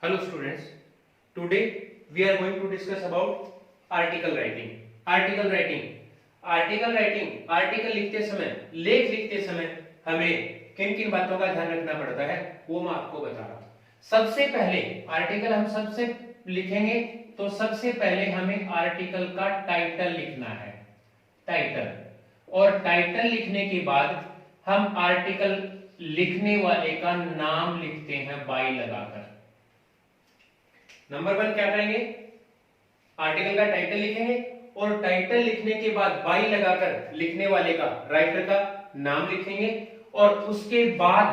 Hello students, today we are going to discuss about article writing. Article writing, article लिखते समय, लेख लिखते समय हमें किन किन बातों का ध्यान रखना पड़ता है वो मैं आपको बता रहा हूँ। सबसे पहले आर्टिकल हम सबसे लिखेंगे तो सबसे पहले हमें आर्टिकल का टाइटल लिखना है, टाइटल। और टाइटल लिखने के बाद हम आर्टिकल लिखने वाले का नाम लिखते हैं बाई लगाकर। नंबर 1 क्या करेंगे, आर्टिकल का टाइटल लिखेंगे और टाइटल लिखने के बाद बाई लगाकर लिखने वाले का, राइटर का नाम लिखेंगे और उसके बाद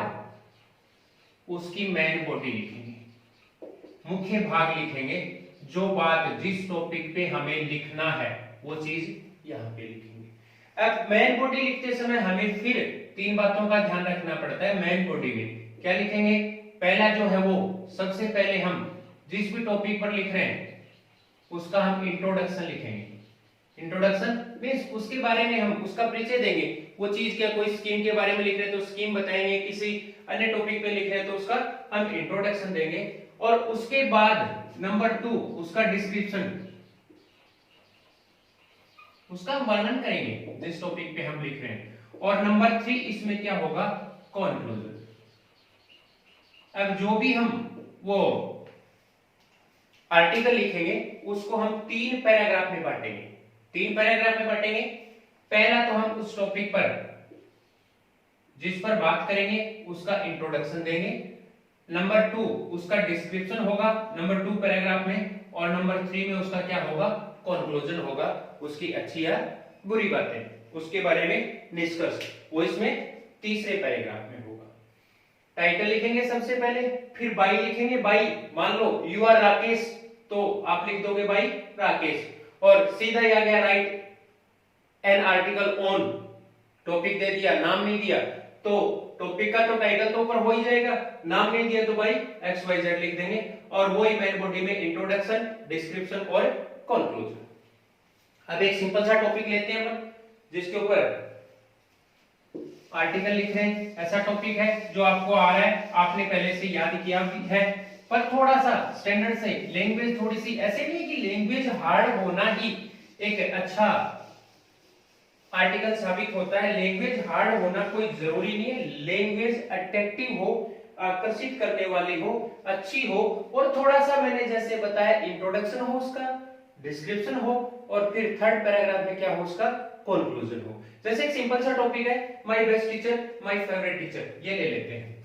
उसकी मेन बॉडी लिखेंगे, मुख्य भाग लिखेंगे। जो बात जिस टॉपिक पे हमें लिखना है वो चीज यहां पे लिखेंगे। अब मेन बॉडी लिखते समय हमें फिर 3 बातों का ध्यान रखना पड़ता है। मेन बॉडी में क्या लिखेंगे, पहला जो है वो सबसे पहले हम जिस भी टॉपिक पर लिख रहे हैं उसका हम इंट्रोडक्शन लिखेंगे। इंट्रोडक्शन मींस उसके बारे में हम उसका परिचय देंगे। वो चीज क्या, कोई स्कीम के बारे में लिख रहे हैं तो स्कीम बताएंगे, किसी अन्य टॉपिक पे लिख रहे हैं तो उसका हम इंट्रोडक्शन देंगे। और उसके बाद नंबर 2 उसका डिस्क्रिप्शन, उसका वर्णन करेंगे जिस टॉपिक पे हम लिख रहे हैं। और नंबर 3 इसमें क्या होगा, कंक्लूजन। अब जो भी हम वो आर्टिकल लिखेंगे उसको हम 3 पैराग्राफ में बांटेंगे। 3 पैराग्राफ में बांटेंगे। पहला तो हम उस टॉपिक पर जिस पर बात करेंगे उसका इंट्रोडक्शन देंगे। नंबर 2 उसका डिस्क्रिप्शन होगा नंबर 2 पैराग्राफ में। और नंबर 3 में उसका क्या होगा, कंक्लूजन होगा, उसकी अच्छी या बुरी बातें, उसके बारे में निष्कर्ष, वो इसमें तीसरे पैराग्राफ में होगा। टाइटल लिखेंगे सबसे पहले, फिर बाई लिखेंगे। बाई, मान लो यू आर राकेश तो आप लिख दोगे बाई राकेश। और सीधा ही आ गया write an article on, topic दे दिया, नाम नहीं दिया तो टॉपिक का तो टाइटल तो ऊपर हो ही जाएगा, नाम नहीं दिया तो भाई XYZ लिख देंगे। और वही मेन बॉडी में इंट्रोडक्शन, डिस्क्रिप्शन और कंक्लूजन। अब एक सिंपल सा टॉपिक लेते हैं अपन जिसके ऊपर आर्टिकल लिख रहे हैं। ऐसा टॉपिक है जो आपको आ रहा है, आपने पहले से याद किया भी है, पर थोड़ा सा स्टैंडर्ड से, लैंग्वेज थोड़ी सी, ऐसे नहीं कि लैंग्वेज हार्ड होना ही एक अच्छा आर्टिकल साबित होता है। लैंग्वेज हार्ड होना कोई जरूरी नहीं है। लैंग्वेज अट्रैक्टिव हो, आकर्षित करने वाली हो, अच्छी हो, और थोड़ा सा मैंने जैसे बताया इंट्रोडक्शन हो, उसका डिस्क्रिप्शन हो, और फिर 3rd पैराग्राफ में क्या हो, उसका कंक्लूजन हो। जैसे एक सिंपल सा टॉपिक है, my best teacher, my favourite teacher, ये ले लेते हैं।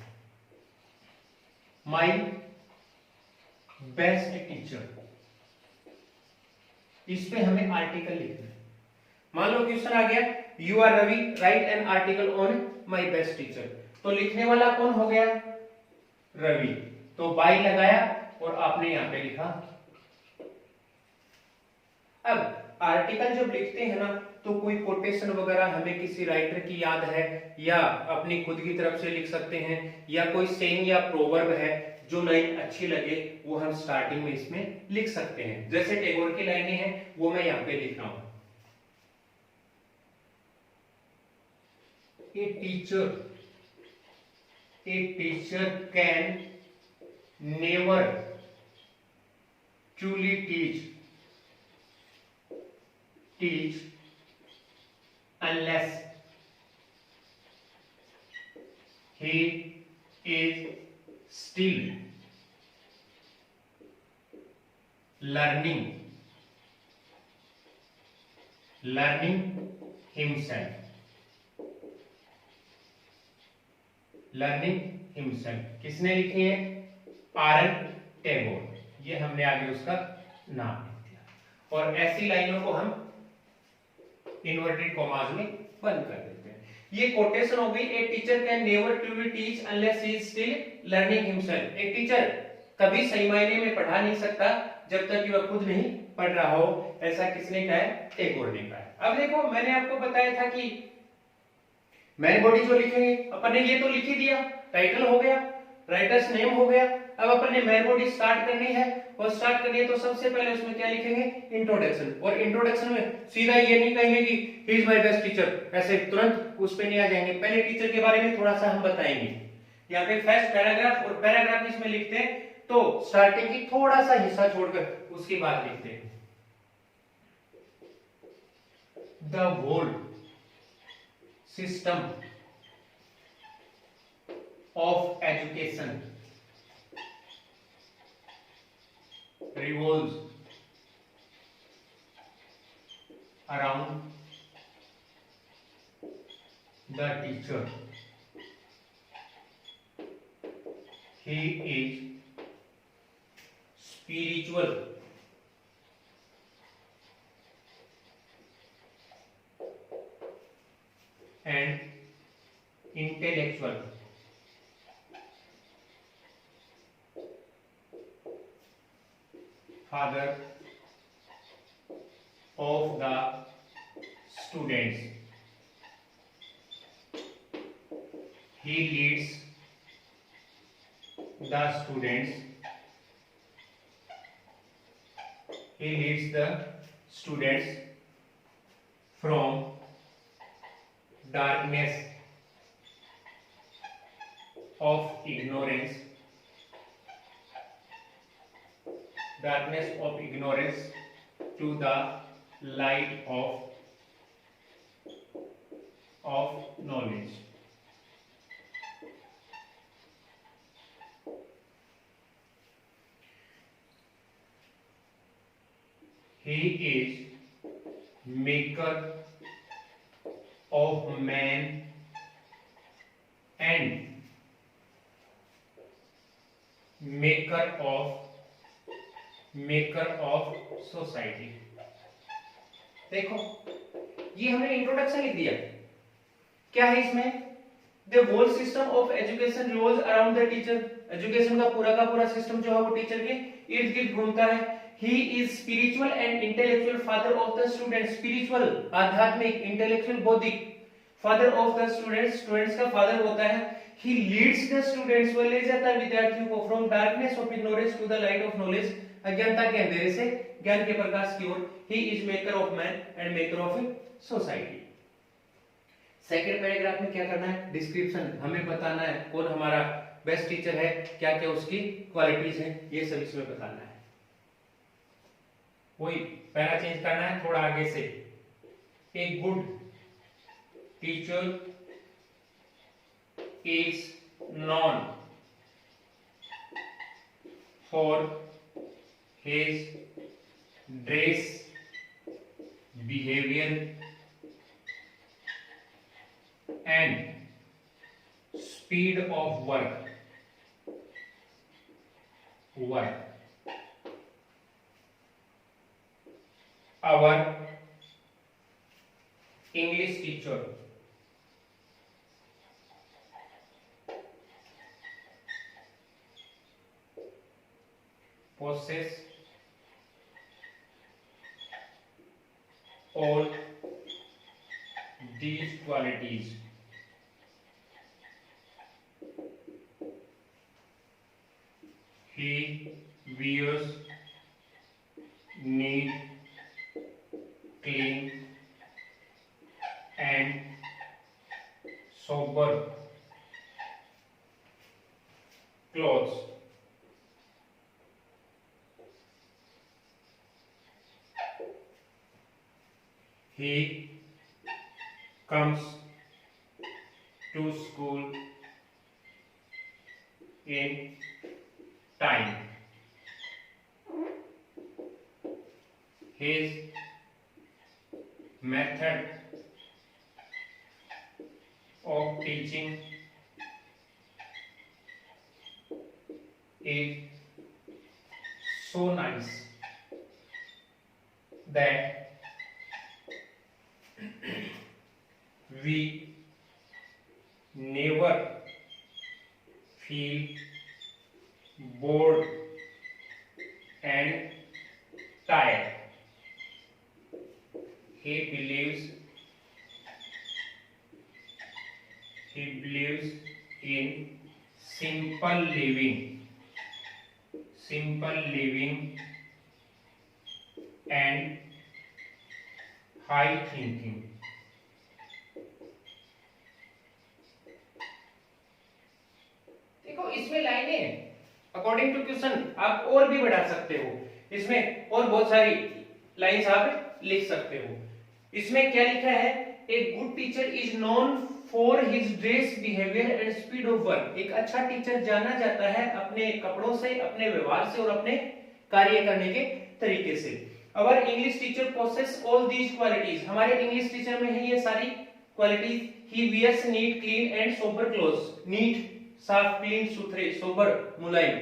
माय बेस्ट टीचर, इस पे हमें आर्टिकल लिखना है। मान लो क्वेश्चन आ गया, you are Ravi, write an article on my best teacher. तो लिखने वाला कौन हो गया, रवि। तो बाई लगाया और आपने यहां पे लिखा। अब आर्टिकल जब लिखते हैं ना तो कोई कोटेशन वगैरह हमें किसी राइटर की याद है या अपनी खुद की तरफ से लिख सकते हैं, या कोई सेइंग या प्रोवर्ब है जो लाइन अच्छी लगे वो हम स्टार्टिंग में इसमें लिख सकते हैं। जैसे टैगोर की लाइनें हैं वो मैं यहां पे लिख रहा हूं। A teacher can never truly teach unless he is still learning himself। किसने लिखी है, आरएन टैगोर। ये हमने आगे उसका नाम लिख दिया। और ऐसी लाइनों को हम इन्वर्टेड कॉमास में बंद कर देते हैं। ये कोटेशन हो गई। A teacher can never truly teach unless he is still learning himself. एक टीचर कभी सही मायने में पढ़ा नहीं सकता जब तक कि वह खुद नहीं पढ़ रहा हो। ऐसा किसने कहा है, टैगोर ने कहा है। अब देखो मैंने आपको बताया था कि मेन बॉडी जो लिखेंगे अपन ने ये तो लिख ही दिया, टाइटल हो गया, राइटर्स नेम हो गया। अब अपन ने मेन बॉडी स्टार्ट करनी है, और स्टार्ट करनी है तो सबसे पहले उसमें क्या लिखेंगे, इंट्रोडक्शन। और इंट्रोडक्शन में सीधा ये नहीं कहेंगे कि he is my best teacher, ऐसे तुरंत उस पे नहीं आ जाएंगे। पहले टीचर के बारे में थोड़ा सा हम बताएंगे। यहाँ पे फर्स्ट पैराग्राफ और पैराग्राफ इसमें लिखते हैं तो स्टार्टिंग की थोड़ा सा हिस्सा छोड़कर उसके बाद लिखते हैं the whole system of education revolves around the teacher. He is spiritual and intellectual. Father of the students. He leads the students. He leads the students from darkness of ignorance. Darkness of ignorance to the light of knowledge. He is maker of man and maker of society. देखो ये हमने introduction लिख दिया. क्या है इसमें? The whole system of education revolves around the teacher. Education का पूरा सिस्टम जो है वो टीचर के इर्द गिर्द घूमता है. He is spiritual and intellectual father of the student. Spiritual आध्यात्मिक, इंटेलेक्चुअल बौद्धिक, father of the students, students का फादर होता है. ही लीड्स द स्टूडेंट्स, वो ले जाता है विद्यार्थियों को from darkness of ignorance to the light of knowledge, अज्ञानता के अंधेरे से ज्ञान के प्रकाश की ओर. He is maker of man and maker of society. Second paragraph में क्या करना है? डिस्क्रिप्शन. हमें बताना है कौन हमारा बेस्ट टीचर है, क्या क्या उसकी क्वालिटीज हैं, ये सब इसमें बताना है. कोई पैरा चेंज करना है थोड़ा आगे से. A good teacher is known for his dress, behavior and speed of work. Our English teacher possess all these qualities. He wears neat, clean and sober clothes. He comes to school in time. His method of teaching is so nice that we never feel bored and tired. He believes in simple living and high thinking. देखो इसमें लाइनें according to question आप और भी बढ़ा सकते हो, इसमें और बहुत सारी लाइंस आप लिख सकते हो। इसमें क्या लिखा है, a good teacher is known for his dress behaviour and speed of work. एक अच्छा टीचर जाना जाता है अपने कपड़ों से, अपने व्यवहार से और अपने कार्य करने के तरीके से। Our English teacher possess all these qualities. हमारे इंग्लिश टीचर में है ये सारी qualities. He wears neat clean and sober clothes. Neat साफ, क्लीन सुथरे, सोबर मुलायम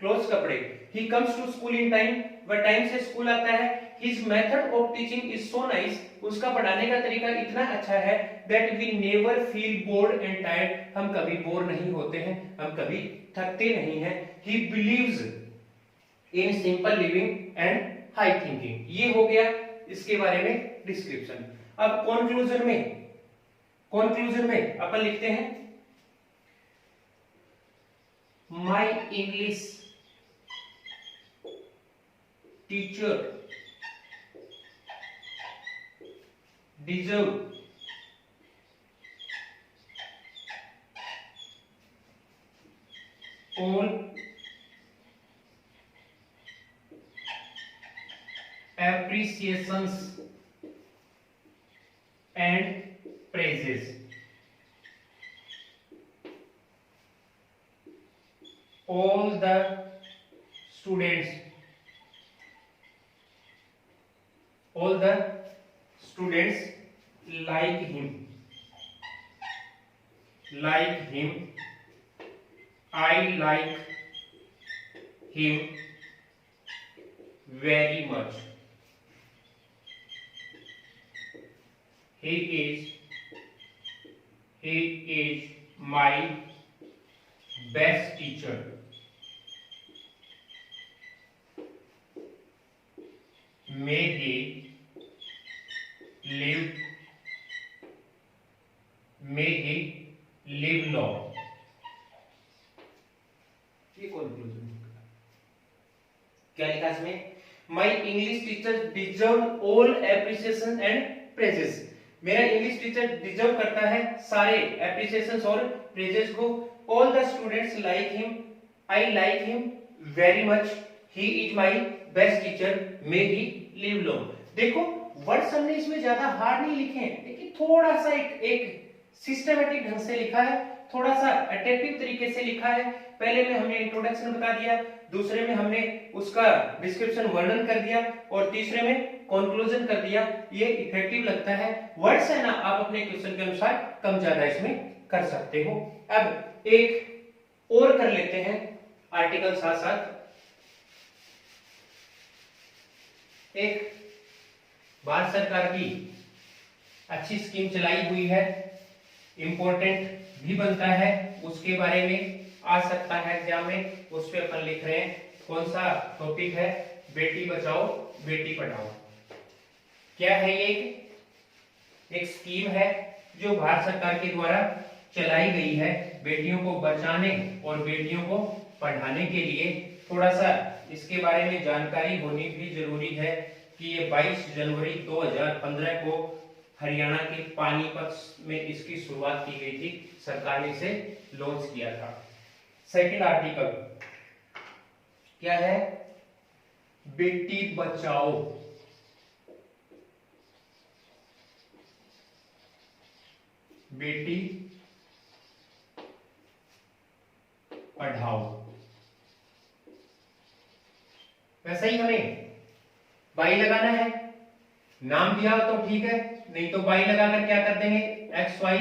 क्लोथ्स कपड़े। He comes to school in time, वह टाइम से स्कूल आता है। His method of teaching is so nice, उसका पढ़ाने का तरीका इतना अच्छा है that we never feel bored and tired, हम कभी बोर नहीं होते हैं, हम कभी थकते नहीं हैं। He believes in simple living and high thinking. ये हो गया इसके बारे में डिस्क्रिप्शन। अब कंक्लूजन में अपन लिखते हैं, my English teacher deserve all appreciations and praises. All the students like him. I like him very much. He is my best teacher. May he live long. ये कंक्लूजन क्या लिखा इसमें, my English teacher deserve all appreciation and praises. मेरा English teacher deserve करता है सारे appreciation और praises को। All the students like him, I like him very much, he is my best teacher, may he live long. देखो words हमने इसमें ज्यादा हार्ड नहीं लिखे हैं, लेकिन थोड़ा सा एक सिस्टमेटिक ढंग से लिखा है, थोड़ा सा अट्रैक्टिव तरीके से लिखा है। पहले में हमने इंट्रोडक्शन बता दिया, दूसरे में हमने उसका डिस्क्रिप्शन वर्णन कर दिया और तीसरे में कंक्लूजन कर दिया। ये इफेक्टिव लगता है। वर्ड्स है ना, आप अपने क्वेश्चन के अनुसार कम ज्यादा इसमें कर सकते हो। अब एक और कर लेते हैं आर्टिकल साथ साथ। एक भारत सरकार की अच्छी स्कीम चलाई हुई है, इंपॉर्टेंट भी बनता है, उसके बारे में आ सकता है एग्जाम में, उस पे अपन लिख रहे हैं। कौन सा टॉपिक है, बेटी बचाओ बेटी पढ़ाओ। क्या है ये, एक स्कीम है जो भारत सरकार के द्वारा चलाई गई है बेटियों को बचाने और बेटियों को पढ़ाने के लिए। थोड़ा सा इसके बारे में जानकारी होनी भी जरूरी है कि ये 22 जनवरी 2015 को हरियाणा के पानीपत में इसकी शुरुआत की गई थी, सरकार ने इसे लॉन्च किया था। सेकंड आर्टिकल क्या है, बेटी बचाओ बेटी पढ़ाओ। वैसे ही हमें बाई लगाना है, नाम दिया हो तो ठीक है, नहीं तो बाई लगाकर क्या कर देंगे, एक्स वाई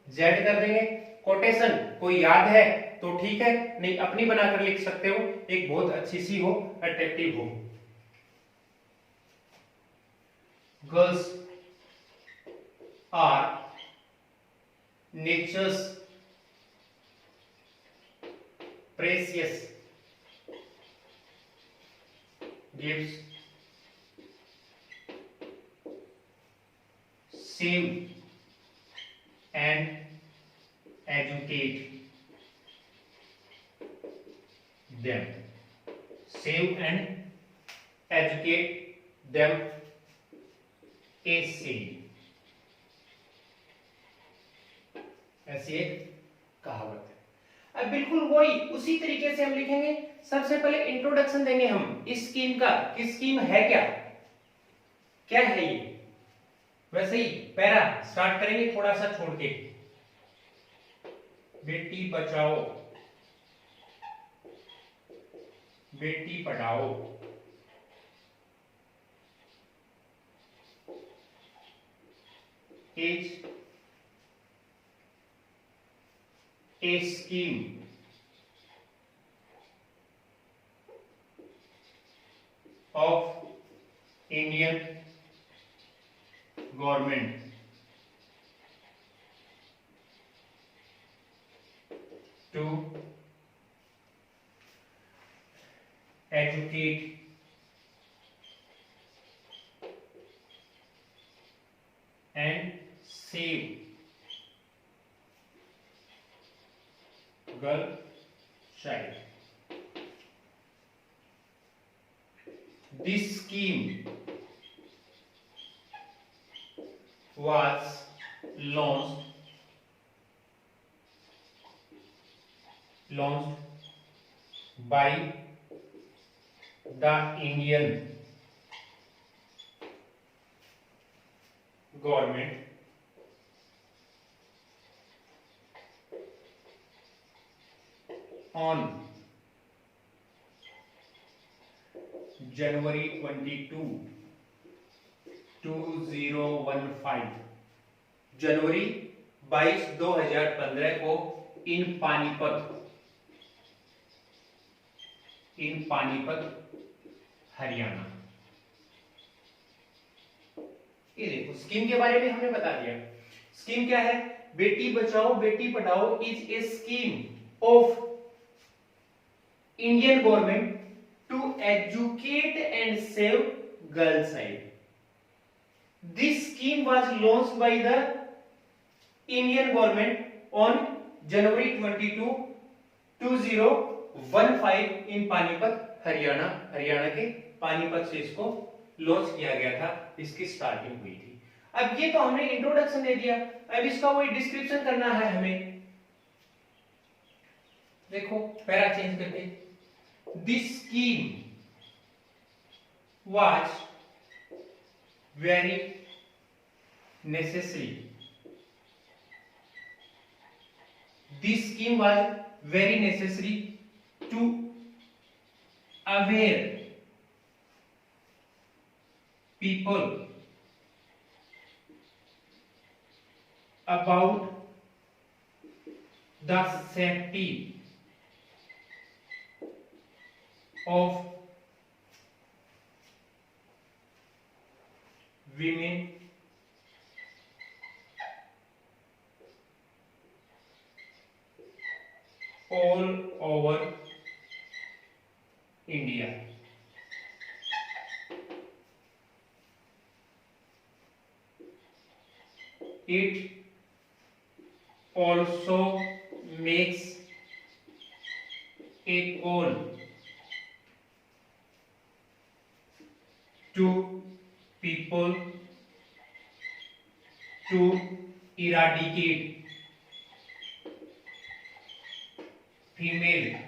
जेड कर देंगे। कोटेशन कोई याद है तो ठीक है, नहीं अपनी बनाकर लिख सकते हो, एक बहुत अच्छी सी हो, अट्रैक्टिव हो। Girls are nature's precious gifts, save and educate them. Save and educate them ऐसे, ऐसी एक कहावत है। अब बिल्कुल वही उसी तरीके से हम लिखेंगे। सबसे पहले इंट्रोडक्शन देंगे हम इस स्कीम का कि स्कीम है क्या, क्या है ये। वैसे ही पैरा स्टार्ट करेंगे थोड़ा सा छोड़ के, बेटी बचाओ बेटी पढ़ाओ, is a scheme of Indian government to educate and save girl child. This scheme was launched by the Indian government on January 22, 2015, जनवरी 22, 2015 को इन पानीपत हरियाणा। ये देखो स्कीम के बारे में हमने बता दिया। स्कीम क्या है? बेटी बचाओ बेटी पढ़ाओ is a scheme of Indian government to educate and save girl child. This scheme was launched by the Indian government on January 22, 2015 in Panipat Haryana. Haryana के पानीपत से इसको लॉन्च किया गया था, इसकी स्टार्टिंग हुई थी। अब ये तो हमने इंट्रोडक्शन दे दिया, अब इसका वही डिस्क्रिप्शन करना है हमें। देखो पैरा चेंज करके, this scheme was very necessary. This scheme was very necessary to aware people about the safety of women all over India. It also makes a call to people to eradicate female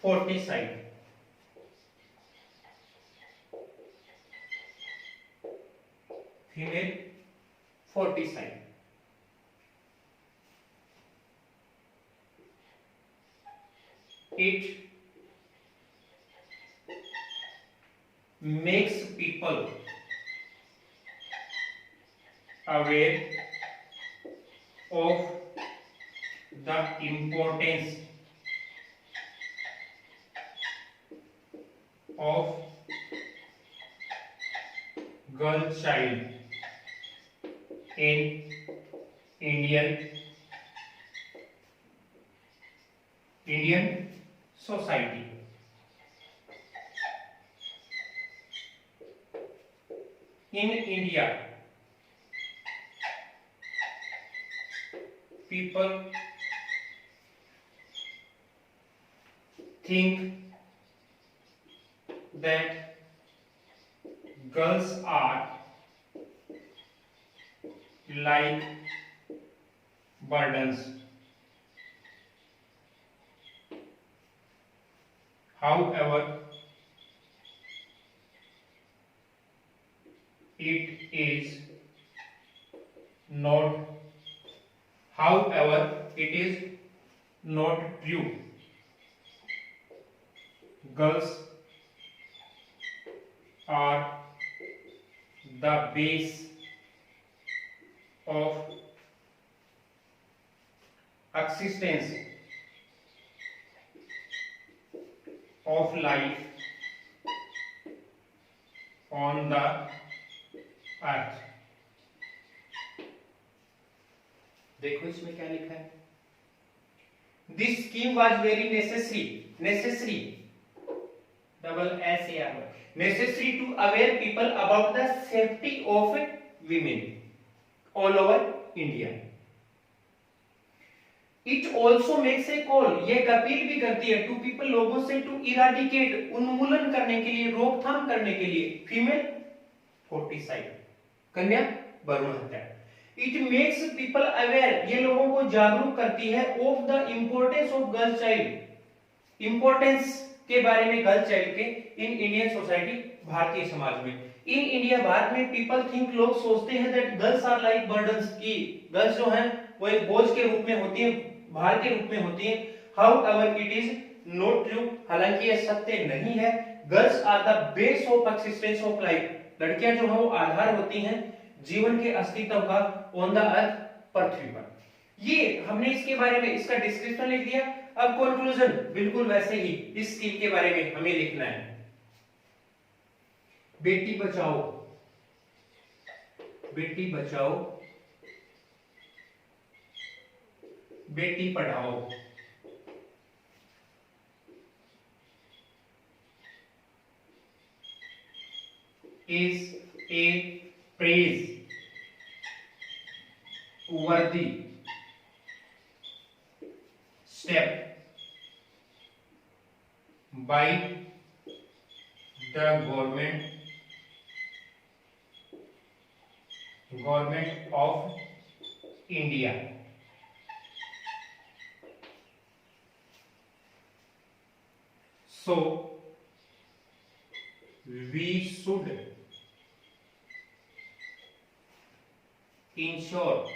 foeticide. Female foeticide. It makes people aware of the importance of girl child in Indian society. In India, people think that girls are like burdens. however it is not true. Girls are the base of existence of life on the earth. देखो इसमें क्या लिखा है, this scheme was very necessary double S A R necessary to aware people about the safety of women all over India. It also makes a call, ये एक appeal भी करती है to people, लोगों से, to eradicate, उन्मूलन करने के लिए, रोकथाम करने के लिए फीमेल फोर्टिसाइड, कन्या भ्रूण हत्या. It makes people aware, ये लोगों को जागरूक करती है of the importance of girl child, importance के बारे में गर्ल चाइल्ड के in Indian society, Bharatiya Samaj में. इन इंडिया, भारत में पीपल थिंक, लोग सोचते हैं that girls are like burdens, की गर्ल्स जो हैं वो एक बोझ के रूप में होती हैं, भार के रूप में होती हैं. However it is not true, हालांकि यह सत्य नहीं है. Girls are the base of existence of life, लड़कियां जो है वो आधार होती हैं जीवन के अस्तित्व का ऑन द अर्थ, पृथ्वी पर. ये हमने इसके बारे में इसका डिस्क्रिप्शन लिख दिया. अब कंक्लूजन बिल्कुल वैसे ही इस स्कीम के बारे में हमें लिखना है. बेटी बचाओ बेटी पढ़ाओ is a praise worthy step by the government of India. So we should ensure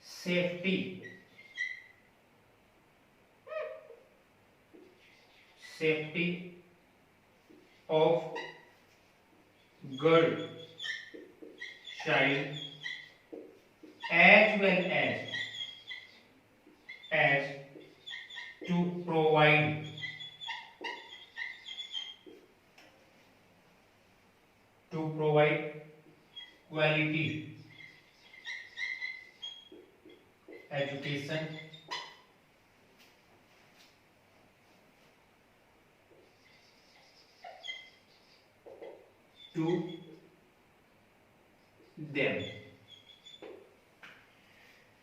safety of girl child as well as to provide quality education to them.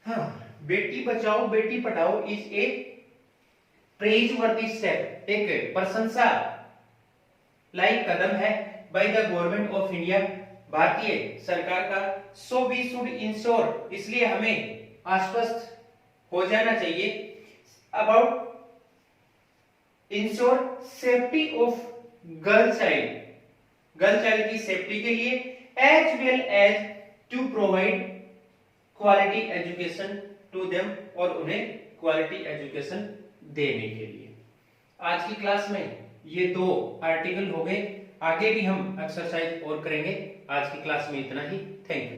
हाँ, बेटी बचाओ बेटी पढ़ाओ इज ए प्रेजवर्दी स्टेप, एक प्रशंसा लायक कदम है by the government of India, भारतीय सरकार का. सो वी शुड इंश्योर, इसलिए हमें आश्वस्त हो जाना चाहिए about insure safety of girl child की सेफ्टी के लिए, as well as to provide quality education to them, और उन्हें क्वालिटी एजुकेशन देने के लिए. आज की क्लास में ये 2 आर्टिकल हो गए, आगे भी हम एक्सरसाइज और करेंगे. आज की क्लास में इतना ही. Thank you.